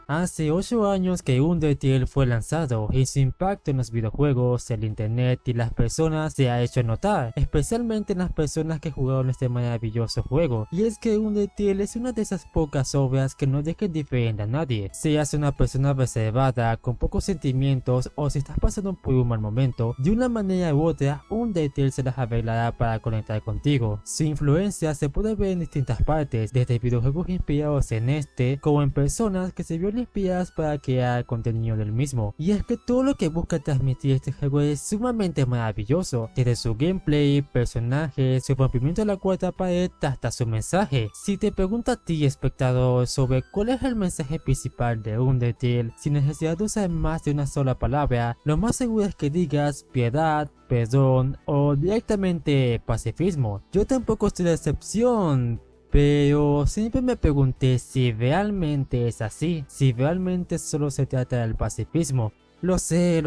Hace 8 años que Undertale fue lanzado y su impacto en los videojuegos, el internet y las personas se ha hecho notar, especialmente en las personas que jugaron este maravilloso juego. Y es que Undertale es una de esas pocas obras que no deja indiferente a nadie. Seas una persona reservada, con pocos sentimientos o si estás pasando por un mal momento, de una manera u otra, Undertale se las arreglará para conectar contigo. Su influencia se puede ver en distintas partes, desde videojuegos inspirados en este, como en personas que se vieron inspiradas para crear contenido del mismo. Y es que todo lo que busca transmitir este juego es sumamente maravilloso, desde su gameplay, personajes, su rompimiento de la cuarta pared hasta su mensaje. Si te pregunto a ti, espectador, sobre cuál es el mensaje principal de Undertale, sin necesidad de usar más de una sola palabra, lo más seguro es que digas piedad, perdón o directamente pacifismo. Yo tampoco estoy de excepción, pero siempre me pregunté si realmente es así, si realmente solo se trata del pacifismo. Lo sé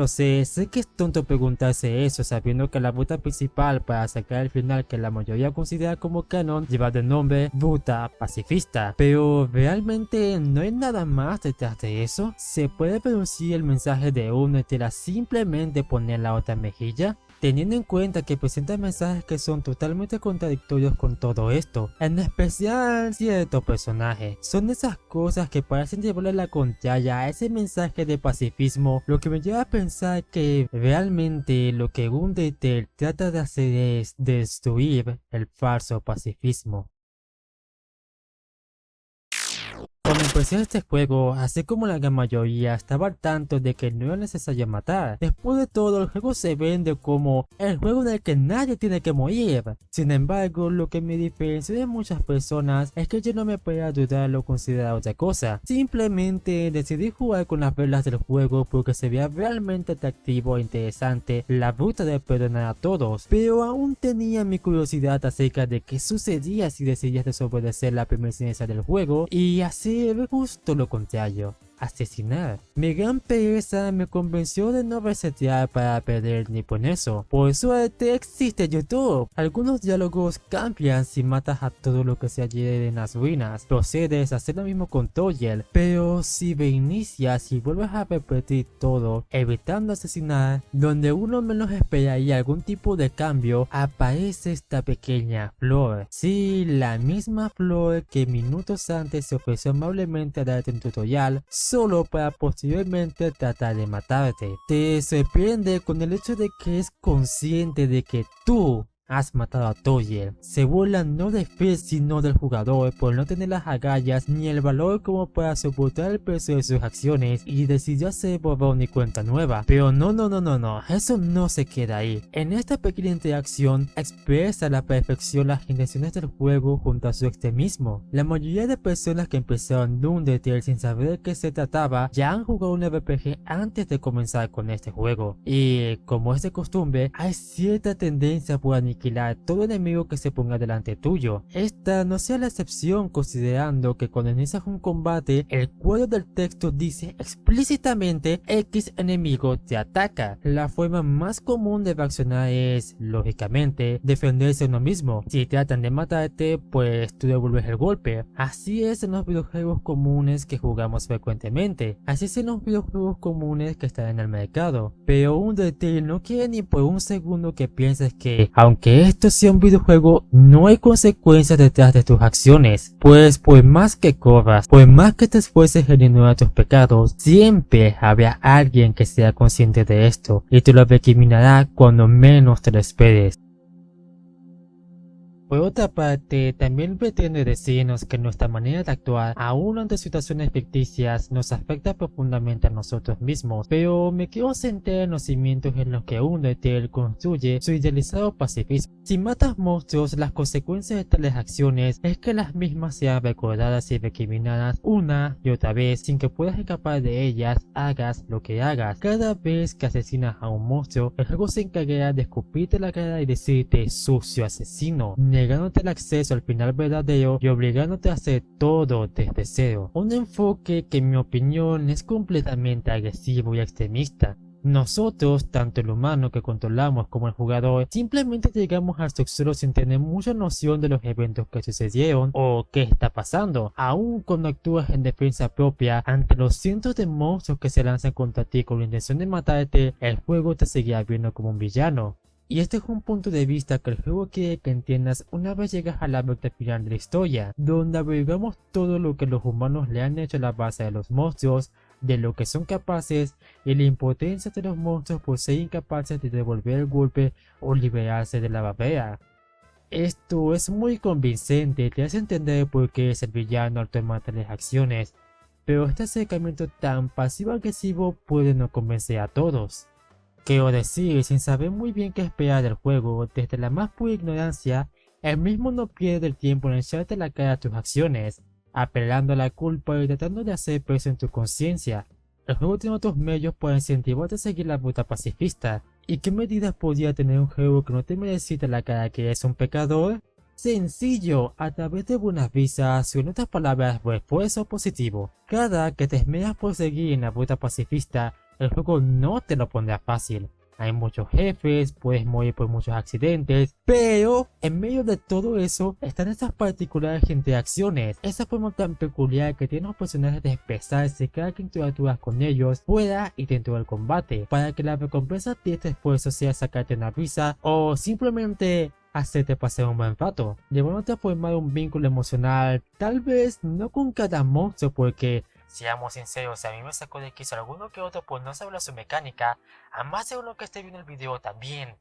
que es tonto preguntarse eso sabiendo que la ruta principal para sacar el final que la mayoría considera como canon lleva de nombre ruta pacifista. Pero ¿realmente no hay nada más detrás de eso? ¿Se puede reducir el mensaje de Undertale a simplemente poner la otra mejilla? Teniendo en cuenta que presenta mensajes que son totalmente contradictorios con todo esto, en especial ciertos personajes. Son esas cosas que parecen llevarle la contraria a ese mensaje de pacifismo, lo que me lleva a pensar que realmente lo que Undertale trata de hacer es destruir el falso pacifismo. Cuando empecé este juego, así como la gran mayoría, estaba al tanto de que no era necesario matar. Después de todo, el juego se vende como el juego en el que nadie tiene que morir. Sin embargo, lo que me diferencia de muchas personas es que yo no me podía dudar o considerar otra cosa. Simplemente decidí jugar con las reglas del juego porque se veía realmente atractivo e interesante la ruta de perdonar a todos. Pero aún tenía mi curiosidad acerca de qué sucedía si decidías desobedecer la primera instancia del juego y así justo lo contrario, asesinar. Mi gran pereza me convenció de no resetear para perder ni por eso. Por suerte existe YouTube. Algunos diálogos cambian si matas a todo lo que se hallara en las ruinas. Procedes a hacer lo mismo con Toyel, pero si reinicias y vuelves a repetir todo, evitando asesinar, donde uno menos esperaría algún tipo de cambio, aparece esta pequeña flor. Sí, la misma flor que minutos antes se ofreció amablemente a darte un tutorial, solo para posteriormente tratar de matarte. Te sorprende con el hecho de que es consciente de que tú has matado a Toyel. Se burla no de Fizz sino del jugador por no tener las agallas ni el valor como para soportar el peso de sus acciones y decidió hacer borrón y cuenta nueva. Pero no, eso no se queda ahí. En esta pequeña interacción expresa a la perfección las intenciones del juego junto a su extremismo. La mayoría de personas que empezaron Undertale sin saber de qué se trataba ya han jugado un RPG antes de comenzar con este juego. Y como es de costumbre, hay cierta tendencia por aniquilar todo enemigo que se ponga delante tuyo. Esta no sea la excepción considerando que cuando inicias un combate, el cuadro del texto dice explícitamente X enemigo te ataca. La forma más común de reaccionar es, lógicamente, defenderse uno mismo. Si tratan de matarte, pues tú devuelves el golpe. Así es en los videojuegos comunes que jugamos frecuentemente. Así es en los videojuegos comunes que están en el mercado. Pero Undertale no quiere ni por un segundo que pienses que, aunque esto sea un videojuego, no hay consecuencias detrás de tus acciones, pues por más que corras, por más que te esfuerces en ignorar tus pecados, siempre habrá alguien que sea consciente de esto y te lo recriminará cuando menos te lo esperes. Por otra parte, también pretende decirnos que nuestra manera de actuar, aún ante situaciones ficticias, nos afecta profundamente a nosotros mismos, pero me quiero centrar en los cimientos en los que Undertale construye su idealizado pacifismo. Si matas monstruos, las consecuencias de tales acciones es que las mismas sean recordadas y recriminadas una y otra vez, sin que puedas escapar de ellas, hagas lo que hagas. Cada vez que asesinas a un monstruo, el juego se encargará de escupirte la cara y decirte sucio asesino, negándote el acceso al final verdadero y obligándote a hacer todo desde cero. Un enfoque que en mi opinión es completamente agresivo y extremista. Nosotros, tanto el humano que controlamos como el jugador, simplemente llegamos al subsuelo sin tener mucha noción de los eventos que sucedieron o qué está pasando, aun cuando actúas en defensa propia ante los cientos de monstruos que se lanzan contra ti con la intención de matarte. El juego te seguirá viendo como un villano. Y este es un punto de vista que el juego quiere que entiendas una vez llegas a la meta final de la historia, donde averiguamos todo lo que los humanos le han hecho a la base de los monstruos, de lo que son capaces y la impotencia de los monstruos por ser incapaces de devolver el golpe o liberarse de la babea. Esto es muy convincente, te hace entender por qué es el villano al tomar tales acciones, pero este acercamiento tan pasivo-agresivo puede no convencer a todos. Quiero decir, sin saber muy bien qué esperar del juego, desde la más pura ignorancia, el mismo no pierde el tiempo en echarte la cara a tus acciones, apelando a la culpa y tratando de hacer peso en tu conciencia. El juego tiene otros medios para incentivarte a seguir la ruta pacifista. ¿Y qué medidas podría tener un juego que no te merecita la cara que es un pecador? Sencillo, a través de buenas visas o en otras palabras, refuerzo positivo. Cada que te esmeras por seguir en la ruta pacifista, el juego no te lo pondrá fácil. Hay muchos jefes, puedes morir por muchos accidentes, pero en medio de todo eso están estas particulares interacciones, esa forma tan peculiar que tienen los personajes de expresarse cada que interactúas con ellos fuera y dentro del combate, para que la recompensa de este esfuerzo sea sacarte una risa o simplemente hacerte pasar un buen rato, llevándote a formar un vínculo emocional, tal vez no con cada monstruo porque, seamos sinceros, si a mí me sacó de quicio alguno que otro por no saber su mecánica, a más de uno que esté viendo el video también.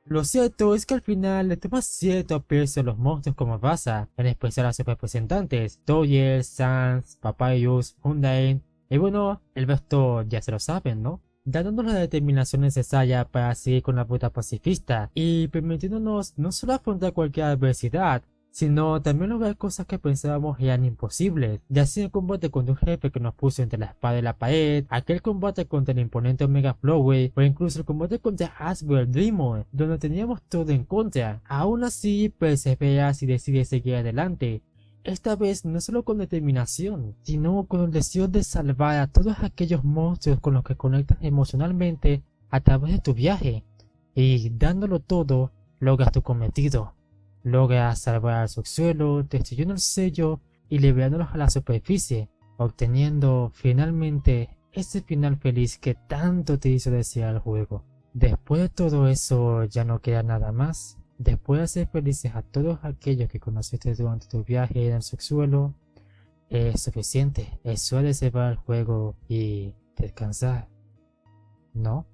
Lo cierto es que al final le toma cierto aprecio a los monstruos como raza, en especial a sus representantes, Toyer, Sans, Papyrus, Undyne, y bueno, el resto ya se lo saben, ¿no? Dándonos la determinación necesaria para seguir con la ruta pacifista y permitiéndonos no solo afrontar cualquier adversidad, sino también lograr cosas que pensábamos eran imposibles, ya sea el combate contra un jefe que nos puso entre la espada y la pared, aquel combate contra el imponente Omega Flowey, o incluso el combate contra Asbel Dreamer, donde teníamos todo en contra. Aún así, perseveras y decides seguir adelante. Esta vez no solo con determinación, sino con el deseo de salvar a todos aquellos monstruos con los que conectas emocionalmente a través de tu viaje. Y dándolo todo, logras tu cometido. Logras salvar al subsuelo, destruyendo el sello y liberándolos a la superficie, obteniendo finalmente ese final feliz que tanto te hizo desear el juego. Después de todo eso ya no queda nada más. Después de hacer felices a todos aquellos que conociste durante tu viaje en el subsuelo, es suficiente. Es hora de cerrar el juego y descansar, ¿no?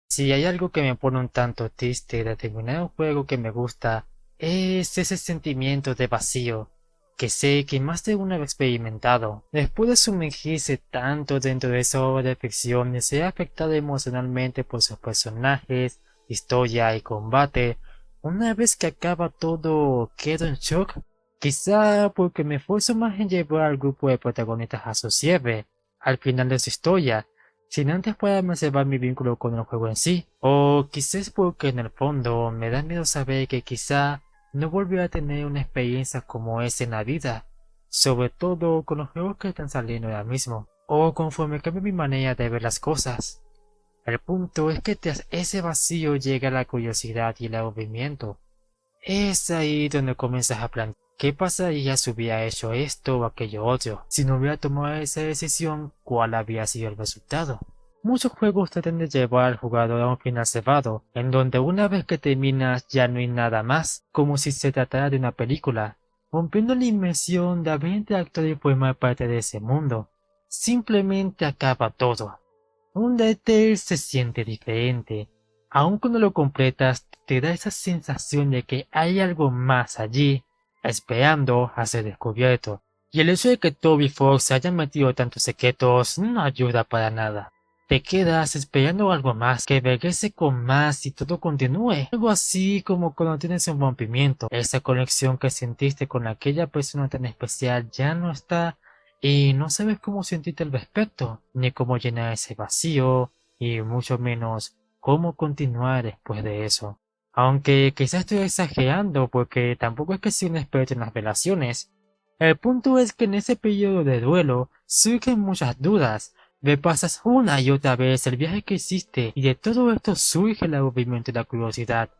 Si hay algo que me pone un tanto triste de terminar un juego que me gusta, es ese sentimiento de vacío, que sé que más de uno ha experimentado. Después de sumergirse tanto dentro de esa obra de ficción y ser afectado emocionalmente por sus personajes, historia y combate, una vez que acaba todo quedo en shock, quizá porque me esfuerzo más en llevar al grupo de protagonistas a su cierre, al final de su historia, sin antes poder preservar mi vínculo con el juego en sí, o quizás porque en el fondo me da miedo saber que quizá no volveré a tener una experiencia como esa en la vida, sobre todo con los juegos que están saliendo ahora mismo, o conforme cambie mi manera de ver las cosas. El punto es que tras ese vacío llega la curiosidad y el aburrimiento. Es ahí donde comienzas a plantear qué pasaría si hubiera hecho esto o aquello otro. Si no hubiera tomado esa decisión, ¿cuál habría sido el resultado? Muchos juegos tratan de llevar al jugador a un final cerrado, en donde una vez que terminas ya no hay nada más, como si se tratara de una película, rompiendo la inmersión de haber interactuado y formar parte de ese mundo. Simplemente acaba todo. Undertale se siente diferente. Aun cuando lo completas, te da esa sensación de que hay algo más allí, esperando a ser descubierto. Y el hecho de que Toby Fox se haya metido tantos secretos no ayuda para nada. Te quedas esperando algo más, que regrese con más y todo continúe. Algo así como cuando tienes un rompimiento. Esa conexión que sentiste con aquella persona tan especial ya no está y no sabes cómo sentirte al respecto, ni cómo llenar ese vacío, y mucho menos cómo continuar después de eso. Aunque quizás estoy exagerando porque tampoco es que soy un experto en las relaciones. El punto es que en ese periodo de duelo surgen muchas dudas, Repasas una y otra vez el viaje que hiciste y de todo esto surge el aburrimiento y la curiosidad.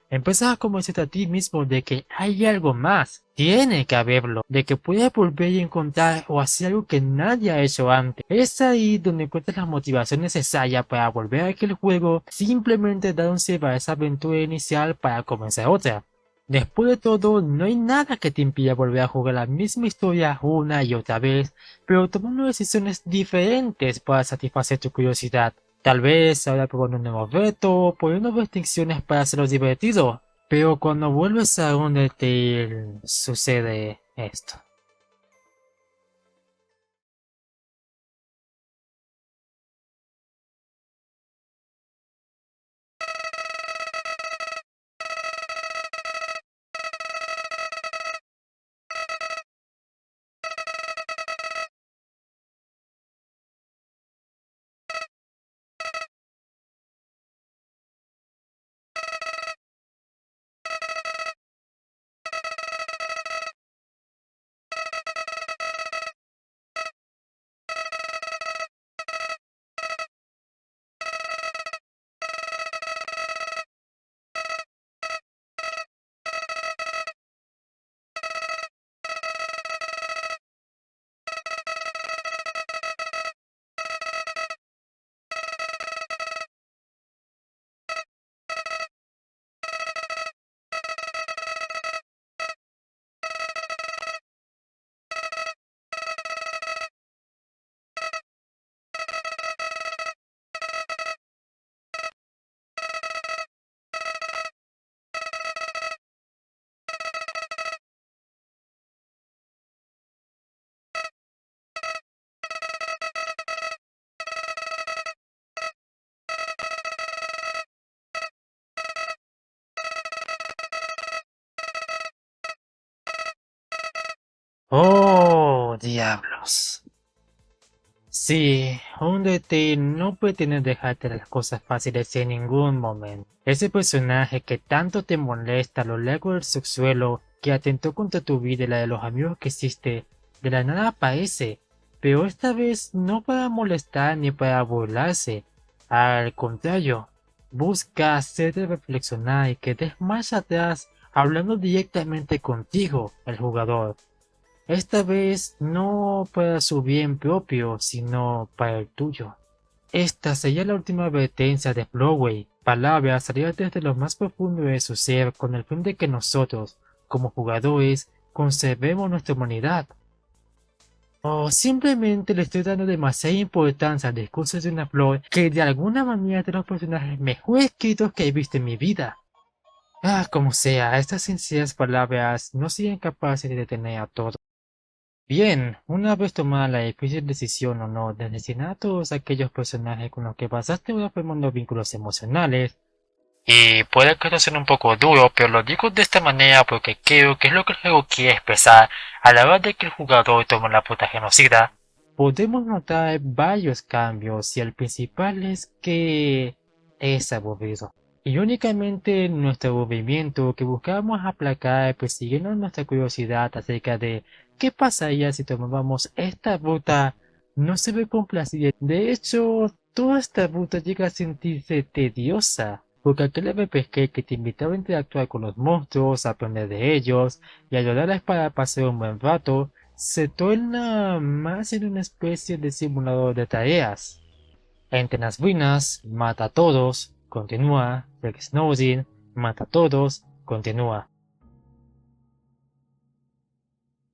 Empiezas a convencerte a ti mismo de que hay algo más, tiene que haberlo, de que puedes volver y encontrar o hacer algo que nadie ha hecho antes. Es ahí donde encuentras la motivación necesaria para volver a aquel juego, simplemente dar un cierre a esa aventura inicial para comenzar otra. Después de todo, no hay nada que te impida volver a jugar la misma historia una y otra vez, pero tomando decisiones diferentes para satisfacer tu curiosidad. Tal vez ahora probando un nuevo reto, poniendo restricciones para hacerlo divertido. Pero cuando vuelves a Undertale, sucede esto. ¡Oh, diablos! Sí, Undertale no pretende dejarte las cosas fáciles en ningún momento. Ese personaje que tanto te molesta a lo largo del subsuelo, que atentó contra tu vida y la de los amigos que hiciste, de la nada aparece, pero esta vez no para molestar ni para burlarse. Al contrario, busca hacerte reflexionar y que des marcha atrás hablando directamente contigo, el jugador. Esta vez no para su bien propio, sino para el tuyo. Esta sería la última advertencia de Flowey, palabras salidas desde lo más profundo de su ser con el fin de que nosotros, como jugadores, conservemos nuestra humanidad. O simplemente le estoy dando demasiada importancia al discurso de una flor que de alguna manera es de los personajes mejor escritos que he visto en mi vida. Como sea, estas sencillas palabras no siguen capaces de detener a todos. Bien, una vez tomada la difícil decisión o no de asesinar a todos aquellos personajes con los que pasaste horas formando vínculos emocionales, y puede que esto sea un poco duro, pero lo digo de esta manera porque creo que es lo que el juego quiere expresar a la hora de que el jugador tome la puta genocida, podemos notar varios cambios y el principal es que es aburrido. Irónicamente, nuestro aburrimiento que buscábamos aplacar persiguiendo nuestra curiosidad acerca de qué pasaría si tomábamos esta ruta no se ve complacida. De hecho, toda esta ruta llega a sentirse tediosa, porque aquel RPG que te invitaba a interactuar con los monstruos, a aprender de ellos y a ayudarles para pasar un buen rato, se torna más en una especie de simulador de tareas. Entre las ruinas, mata a todos, continúa, Rick Snowden, mata a todos, continúa.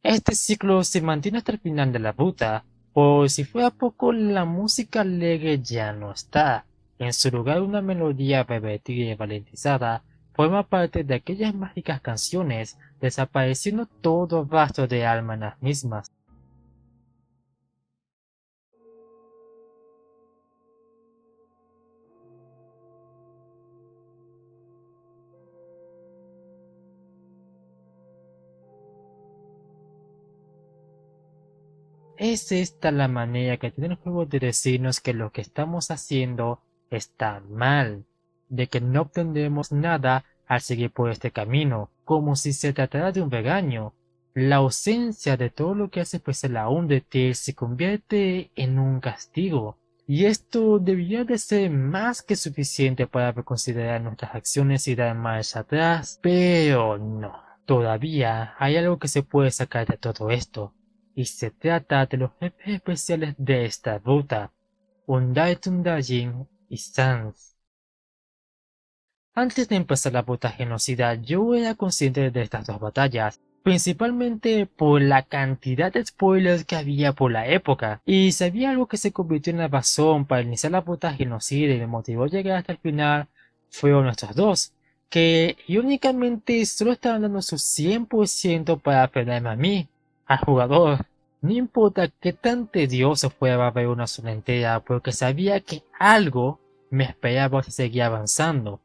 Este ciclo se mantiene hasta el final de la ruta, por si fuera poco la música alegre ya no está. En su lugar una melodía revertida y ralentizada forma parte de aquellas mágicas canciones, desapareciendo todo rastro de alma en las mismas. Es esta la manera que tiene el juego de decirnos que lo que estamos haciendo está mal, de que no obtendremos nada al seguir por este camino, como si se tratara de un regaño. La ausencia de todo lo que hace especial a Undertale se convierte en un castigo, y esto debería de ser más que suficiente para reconsiderar nuestras acciones y dar marcha atrás, pero no. Todavía hay algo que se puede sacar de todo esto, y se trata de los jefes especiales de esta ruta, Undaitun Dajin y Sans. Antes de empezar la ruta genocida, yo era consciente de estas dos batallas, principalmente por la cantidad de spoilers que había por la época, y si había algo que se convirtió en la razón para iniciar la ruta genocida y me motivó a llegar hasta el final, fueron estos dos, que irónicamente solo estaban dando su 100% para frenarme a mí, al jugador. No importa qué tan tedioso fuera ver una zona entera, porque sabía que algo me esperaba si seguía avanzando.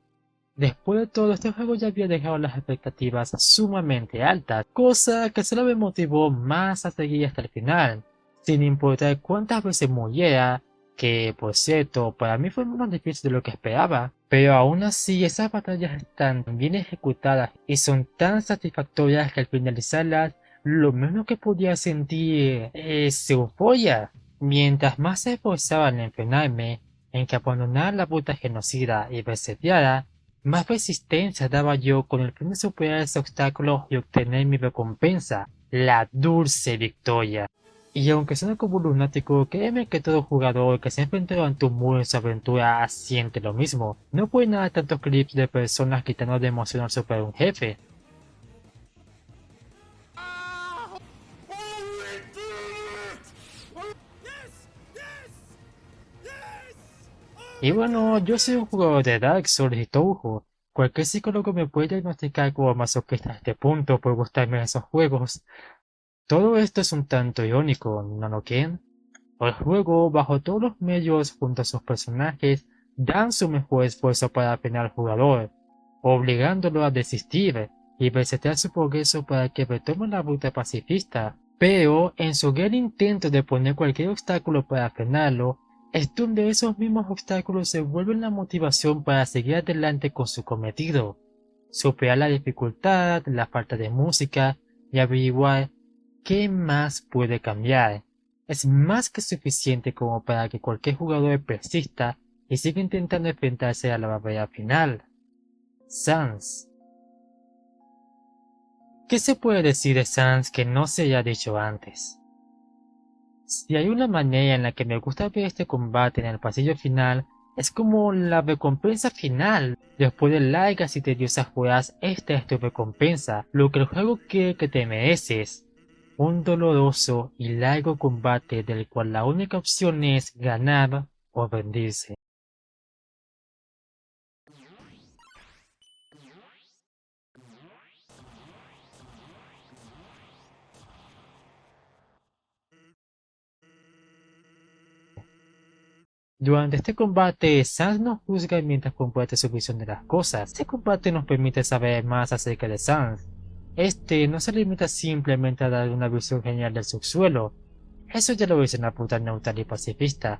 Después de todo, este juego ya había dejado las expectativas sumamente altas, cosa que solo me motivó más a seguir hasta el final, sin importar cuántas veces muriera, que por cierto, para mí fue menos difícil de lo que esperaba, pero aún así esas batallas están bien ejecutadas y son tan satisfactorias que al finalizarlas, lo menos que podía sentir es euforia. Mientras más se esforzaban en frenarme, en que abandonar la ruta genocida y reseteara, más resistencia daba yo con el fin de superar ese obstáculo y obtener mi recompensa, la dulce victoria. Y aunque suena como un lunático, créeme que todo jugador que se ha enfrentado ante un muro en su aventura siente lo mismo. No puede nada tantos clips de personas gritando de emoción al superar un jefe. Y bueno, yo soy un jugador de Dark Souls y Touhou. Cualquier psicólogo me puede diagnosticar como masoquista a este punto por gustarme esos juegos. Todo esto es un tanto irónico, ¿no lo creen? El juego, bajo todos los medios junto a sus personajes, dan su mejor esfuerzo para frenar al jugador, obligándolo a desistir y resetear su progreso para que retome la ruta pacifista. Pero, en su gran intento de poner cualquier obstáculo para frenarlo, es donde esos mismos obstáculos se vuelven la motivación para seguir adelante con su cometido, superar la dificultad, la falta de música y averiguar qué más puede cambiar. Es más que suficiente como para que cualquier jugador persista y siga intentando enfrentarse a la batalla final. Sans. ¿Qué se puede decir de Sans que no se haya dicho antes? Si hay una manera en la que me gusta ver este combate en el pasillo final, es como la recompensa final. Después de largas y tediosas jugadas, esta es tu recompensa, lo que el juego quiere que te mereces. Un doloroso y largo combate del cual la única opción es ganar o rendirse. Durante este combate, Sans nos juzga mientras comparte su visión de las cosas. Este combate nos permite saber más acerca de Sans. Este no se limita simplemente a dar una visión genial del subsuelo. Eso ya lo hizo en la puta neutral y pacifista.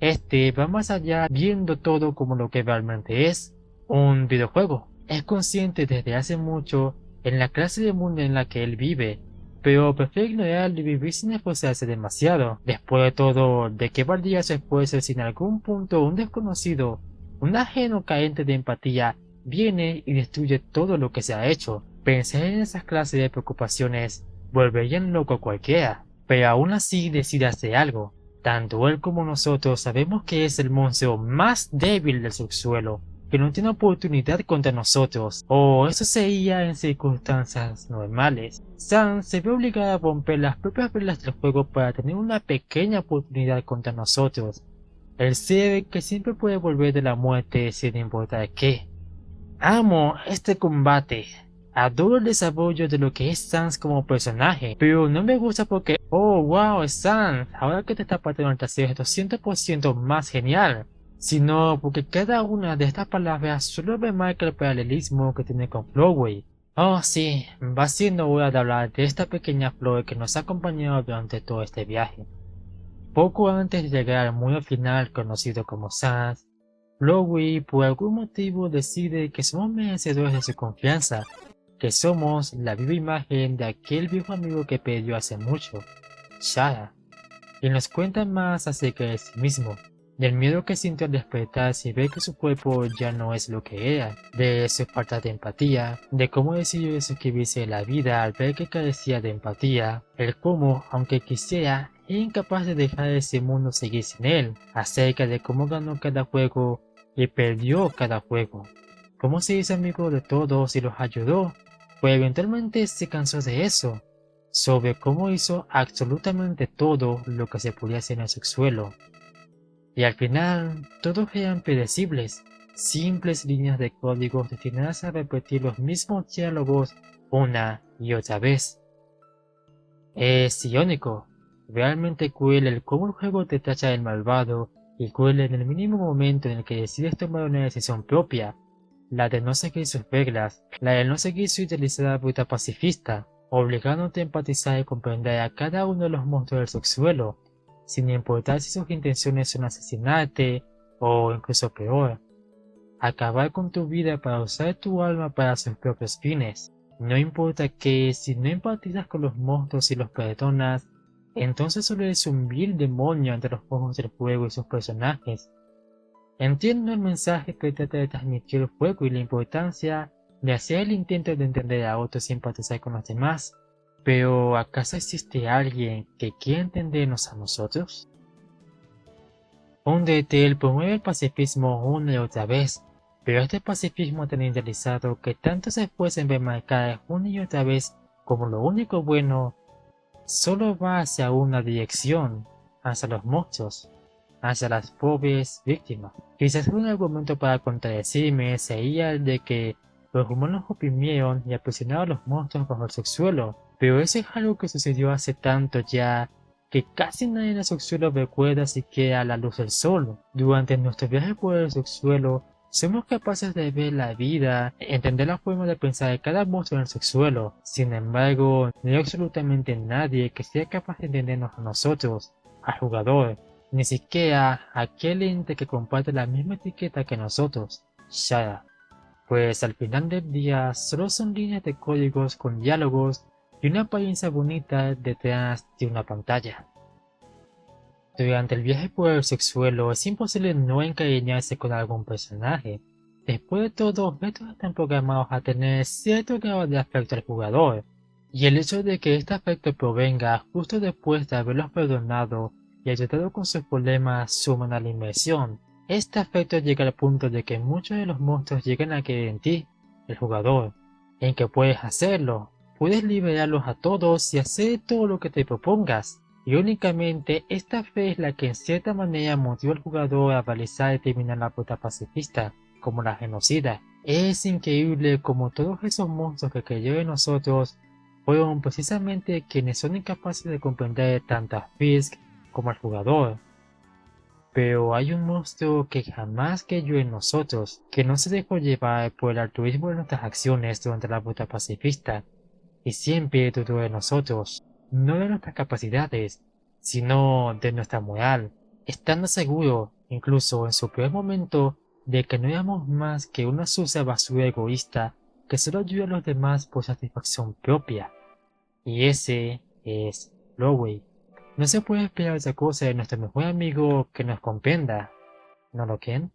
Este va más allá viendo todo como lo que realmente es, un videojuego. Es consciente desde hace mucho en la clase de mundo en la que él vive, pero prefiere ignorarlo y vivir sin esforzarse demasiado. Después de todo, ¿de qué valdría su esfuerzo si en algún punto un desconocido, un ajeno carente de empatía, viene y destruye todo lo que se ha hecho? Pensar en esas clases de preocupaciones volverían loco a cualquiera, pero aún así decide hacer algo. Tanto él como nosotros sabemos que es el monstruo más débil del subsuelo, que no tiene oportunidad contra nosotros, o eso sería en circunstancias normales. Sans se ve obligado a romper las propias reglas del juego para tener una pequeña oportunidad contra nosotros, el ser que siempre puede volver de la muerte sin importar qué. Amo este combate. Adoro el desarrollo de lo que es Sans como personaje, pero no me gusta porque, oh wow, es Sans, ahora que te está partiendo el trasero es 200% más genial, sino porque cada una de estas palabras solo remarca el paralelismo que tiene con Flowey. Oh sí, va siendo hora de hablar de esta pequeña flor que nos ha acompañado durante todo este viaje. Poco antes de llegar al mundo final conocido como Sans, Flowey por algún motivo decide que somos merecedores de su confianza que somos la viva imagen de aquel viejo amigo que perdió hace mucho, Shara, y nos cuenta más acerca de sí mismo, del miedo que sintió al despertarse y ver que su cuerpo ya no es lo que era, de su falta de empatía, de cómo decidió suscribirse de la vida al ver que carecía de empatía, el cómo, aunque quisiera, era incapaz de dejar ese mundo seguir sin él, acerca de cómo ganó cada juego y perdió cada juego, cómo se hizo amigo de todos y los ayudó, pues eventualmente se cansó de eso, sobre cómo hizo absolutamente todo lo que se podía hacer en el subsuelo. Y al final, todos eran predecibles, simples líneas de código destinadas a repetir los mismos diálogos una y otra vez. Es irónico, realmente cruel el cómo el juego te tacha del malvado y cruel en el mínimo momento en el que decides tomar una decisión propia, la de no seguir sus reglas, la de no seguir su idealizada ruta pacifista, obligándote a empatizar y comprender a cada uno de los monstruos del subsuelo, sin importar si sus intenciones son asesinarte o incluso peor, acabar con tu vida para usar tu alma para sus propios fines. No importa que si no empatizas con los monstruos y los perdonas, entonces solo eres un vil demonio ante los ojos del juego y sus personajes. Entiendo el mensaje que trata de transmitir el juego y la importancia de hacer el intento de entender a otros y empatizar con los demás, pero ¿acaso existe alguien que quiera entendernos a nosotros? Undertale promueve el pacifismo una y otra vez, pero este pacifismo tan idealizado que tanto se esfuerza en remarcar una y otra vez como lo único bueno, solo va hacia una dirección, hacia los monstruos, hacia las pobres víctimas. Quizás un argumento para contradecirme sería el de que los humanos oprimieron y aprisionaron a los monstruos bajo el subsuelo, pero eso es algo que sucedió hace tanto ya que casi nadie en el subsuelo recuerda siquiera la luz del sol. Durante nuestro viaje por el subsuelo, somos capaces de ver la vida, entender la forma de pensar de cada monstruo en el subsuelo. Sin embargo, no hay absolutamente nadie que sea capaz de entendernos a nosotros, al jugador, ni siquiera aquel ente que comparte la misma etiqueta que nosotros, Shara. Pues al final del día solo son líneas de códigos con diálogos y una apariencia bonita detrás de una pantalla. Durante el viaje por el subsuelo es imposible no encariñarse con algún personaje. Después de todo, estos están programados a tener cierto grado de afecto al jugador, y el hecho de que este afecto provenga justo después de haberlos perdonado y ayudado con sus problemas suman a la inmersión. Este afecto llega al punto de que muchos de los monstruos llegan a creer en ti, el jugador, en que puedes hacerlo, puedes liberarlos a todos y hacer todo lo que te propongas. Irónicamente, esta fe es la que en cierta manera motivó al jugador a realizar y terminar la ruta pacifista, como la genocida. Es increíble como todos esos monstruos que creyeron en nosotros fueron precisamente quienes son incapaces de comprender tanto a Fisk como al jugador. Pero hay un monstruo que jamás creyó en nosotros, que no se dejó llevar por el altruismo de nuestras acciones durante la ruta pacifista, y siempre dudó de nosotros, no de nuestras capacidades, sino de nuestra moral, estando seguro, incluso en su peor momento, de que no éramos más que una sucia basura egoísta que solo ayuda a los demás por satisfacción propia. Y ese es Flowey. No se puede esperar otra cosa de nuestro mejor amigo que nos comprenda, ¿no lo creen?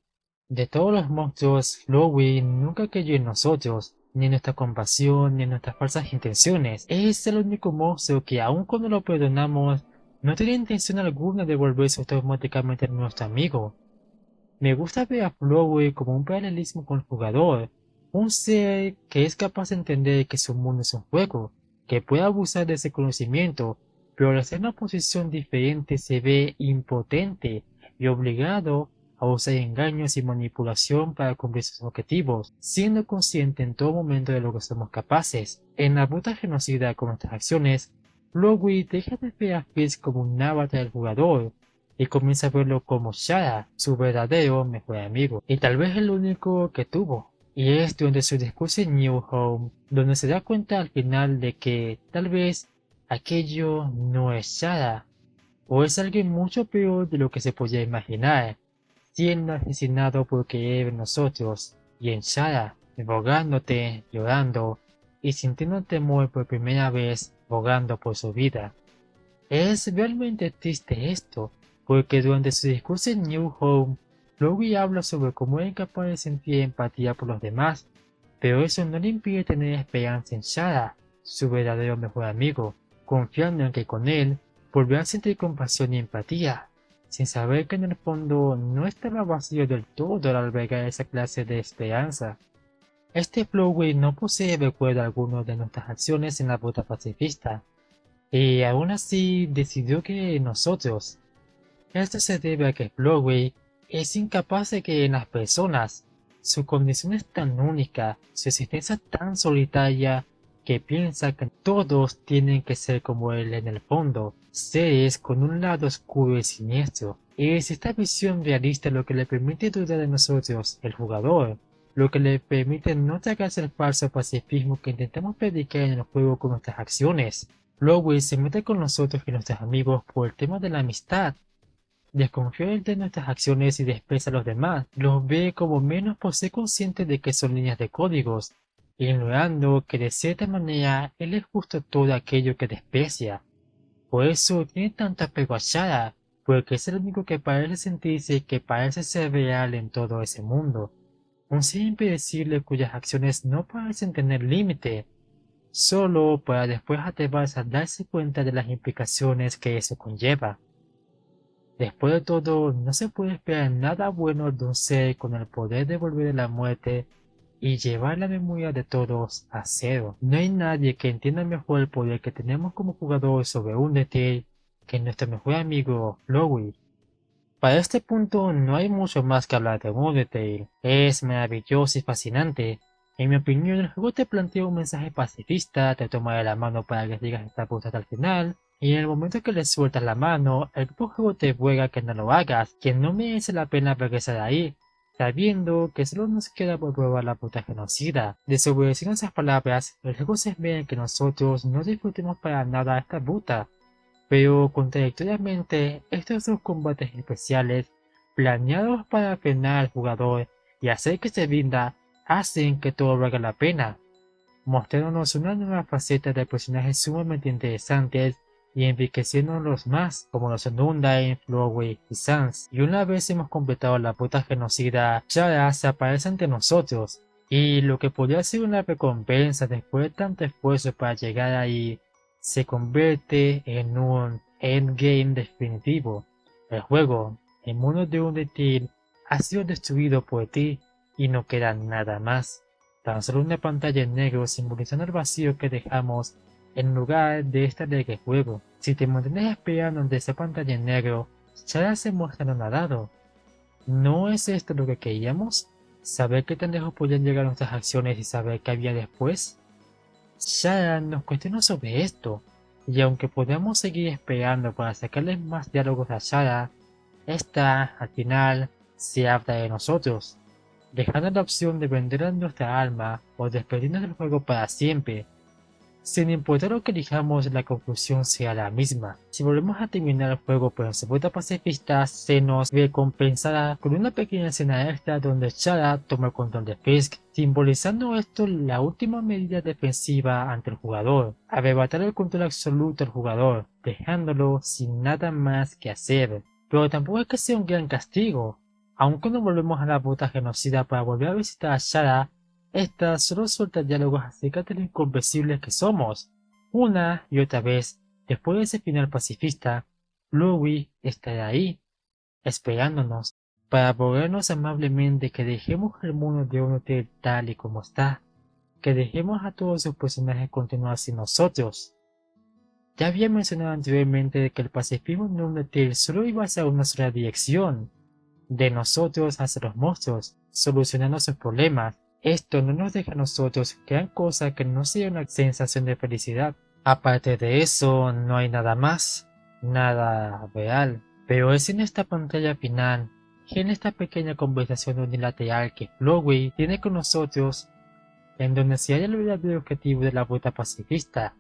De todos los monstruos, Flowey nunca creyó en nosotros, ni en nuestra compasión, ni en nuestras falsas intenciones. Es el único monstruo que, aun cuando lo perdonamos, no tiene intención alguna de volverse automáticamente nuestro amigo. Me gusta ver a Flowey como un paralelismo con el jugador, un ser que es capaz de entender que su mundo es un juego, que puede abusar de ese conocimiento, pero al estar en una posición diferente se ve impotente y obligado a usar engaños y manipulación para cumplir sus objetivos, siendo consciente en todo momento de lo que somos capaces. En la ruta genocida con nuestras acciones, Flowey deja de ver a Fisk como un avatar del jugador y comienza a verlo como Shara, su verdadero mejor amigo, y tal vez el único que tuvo. Y es durante su discurso en New Home donde se da cuenta al final de que tal vez aquello no es Shara, o es alguien mucho peor de lo que se podía imaginar, siendo asesinado por creer en nosotros y en Shara, rogándote, llorando, y sintiendo temor por primera vez, rogando por su vida. Es realmente triste esto, porque durante su discurso en New Home, Chloe habla sobre cómo es capaz de sentir empatía por los demás, pero eso no le impide tener esperanza en Shara, su verdadero mejor amigo, confiando en que con él volverá a sentir compasión y empatía, sin saber que en el fondo no estaba vacío del todo al albergar esa clase de esperanza. Este Chloe no posee recuerdo alguno de nuestras acciones en la ruta pacifista, y aún así decidió que nosotros. Esto se debe a que Chloe es incapaz de creer en las personas. Su condición es tan única, su existencia tan solitaria, que piensa que todos tienen que ser como él en el fondo, seres con un lado oscuro y siniestro. Es esta visión realista lo que le permite dudar de nosotros, el jugador, lo que le permite no tragarse el falso pacifismo que intentamos predicar en el juego con nuestras acciones. Chloe se mete con nosotros y nuestros amigos por el tema de la amistad. Desconfía de nuestras acciones y desprecia a los demás. Los ve como menos por ser consciente de que son líneas de códigos, ignorando que de cierta manera él es justo todo aquello que desprecia. Por eso tiene tanto apego a Shara, porque es el único que parece sentirse y que parece ser real en todo ese mundo. Un ser impredecible cuyas acciones no parecen tener límite, solo para después atreverse a darse cuenta de las implicaciones que eso conlleva. Después de todo, no se puede esperar nada bueno de un ser con el poder de volver de la muerte y llevar la memoria de todos a cero. No hay nadie que entienda mejor el poder que tenemos como jugador sobre Undertale que nuestro mejor amigo Chloe. Para este punto no hay mucho más que hablar de Undertale. Es maravilloso y fascinante. En mi opinión, el juego te plantea un mensaje pacifista, te toma de la mano para que sigas esta ruta hasta el final, y en el momento que le sueltas la mano, el propio juego te ruega que no lo hagas, que no merece la pena regresar ahí, sabiendo que solo nos queda por probar la puta genocida. Desobedeciendo esas palabras, el juego se esmera en que nosotros no disfrutemos para nada esta ruta. Pero contradictoriamente, estos dos combates especiales, planeados para frenar al jugador y hacer que se rinda, hacen que todo valga la pena, mostrándonos una nueva faceta de personajes sumamente interesantes y enriqueciéndonos más, como lo son Undyne, Chloe y Sans. Y una vez hemos completado la puta genocida, Shara se aparece ante nosotros, y lo que podría ser una recompensa después de tanto esfuerzo para llegar ahí, se convierte en un endgame definitivo. El juego, el mundo de Undertale, ha sido destruido por ti y no queda nada más. Tan solo una pantalla en negro simbolizando el vacío que dejamos en lugar de este alegre juego. Si te mantienes esperando ante esa pantalla en negro, Shara se muestra anonadado. ¿No es esto lo que queríamos? ¿Saber qué tan lejos podían llegar nuestras acciones y saber qué había después? Shara nos cuestiona sobre esto, y aunque podamos seguir esperando para sacarles más diálogos a Shara, esta, al final, se habla de nosotros, dejando la opción de vender nuestra alma o despedirnos del juego para siempre. Sin importar lo que elijamos, la conclusión sea la misma. Si volvemos a terminar el juego por su vuelta pacifista, se nos recompensará con una pequeña escena extra donde Shara toma el control de Fisk, simbolizando esto la última medida defensiva ante el jugador, arrebatar el control absoluto al jugador, dejándolo sin nada más que hacer. Pero tampoco es que sea un gran castigo. Aun cuando volvemos a la ruta genocida para volver a visitar a Shara, esta solo suelta diálogos acerca de lo inconvencibles que somos. Una y otra vez, después de ese final pacifista, Chloe estará ahí, esperándonos, para rogarnos amablemente que dejemos el mundo de Undertale tal y como está, que dejemos a todos sus personajes continuar sin nosotros. Ya había mencionado anteriormente que el pacifismo en Undertale solo iba hacia una sola dirección, de nosotros hacia los monstruos, solucionando sus problemas. Esto no nos deja a nosotros gran cosa que no sea una sensación de felicidad. Aparte de eso, no hay nada más, nada real. Pero es en esta pantalla final, en esta pequeña conversación unilateral que Chloe tiene con nosotros, en donde se halla el verdadero objetivo de la ruta pacifista,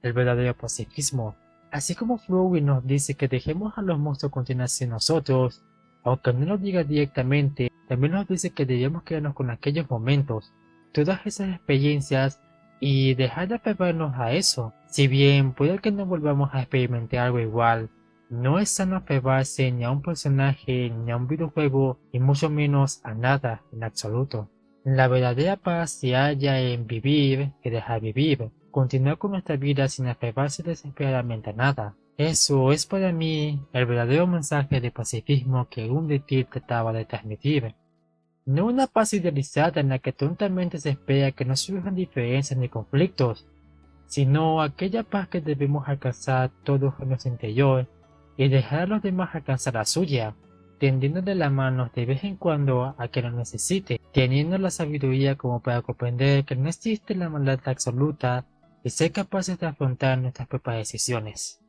el verdadero pacifismo. Así como Chloe nos dice que dejemos a los monstruos continuar sin nosotros, aunque no lo diga directamente, también nos dice que debemos quedarnos con aquellos momentos, todas esas experiencias y dejar de aferrarnos a eso. Si bien puede que no volvamos a experimentar algo igual, no es sano aferrarse ni a un personaje, ni a un videojuego, y mucho menos a nada en absoluto. La verdadera paz se halla en vivir y dejar vivir, continuar con nuestra vida sin aferrarse desesperadamente a nada. Eso es para mí el verdadero mensaje de pacifismo que Undead trataba de transmitir. No una paz idealizada en la que tontamente se espera que no surjan diferencias ni conflictos, sino aquella paz que debemos alcanzar todos en nuestro interior y dejar a los demás alcanzar la suya, tendiéndole la mano de vez en cuando a quien lo necesite, teniendo la sabiduría como para comprender que no existe la maldad absoluta y ser capaces de afrontar nuestras propias decisiones.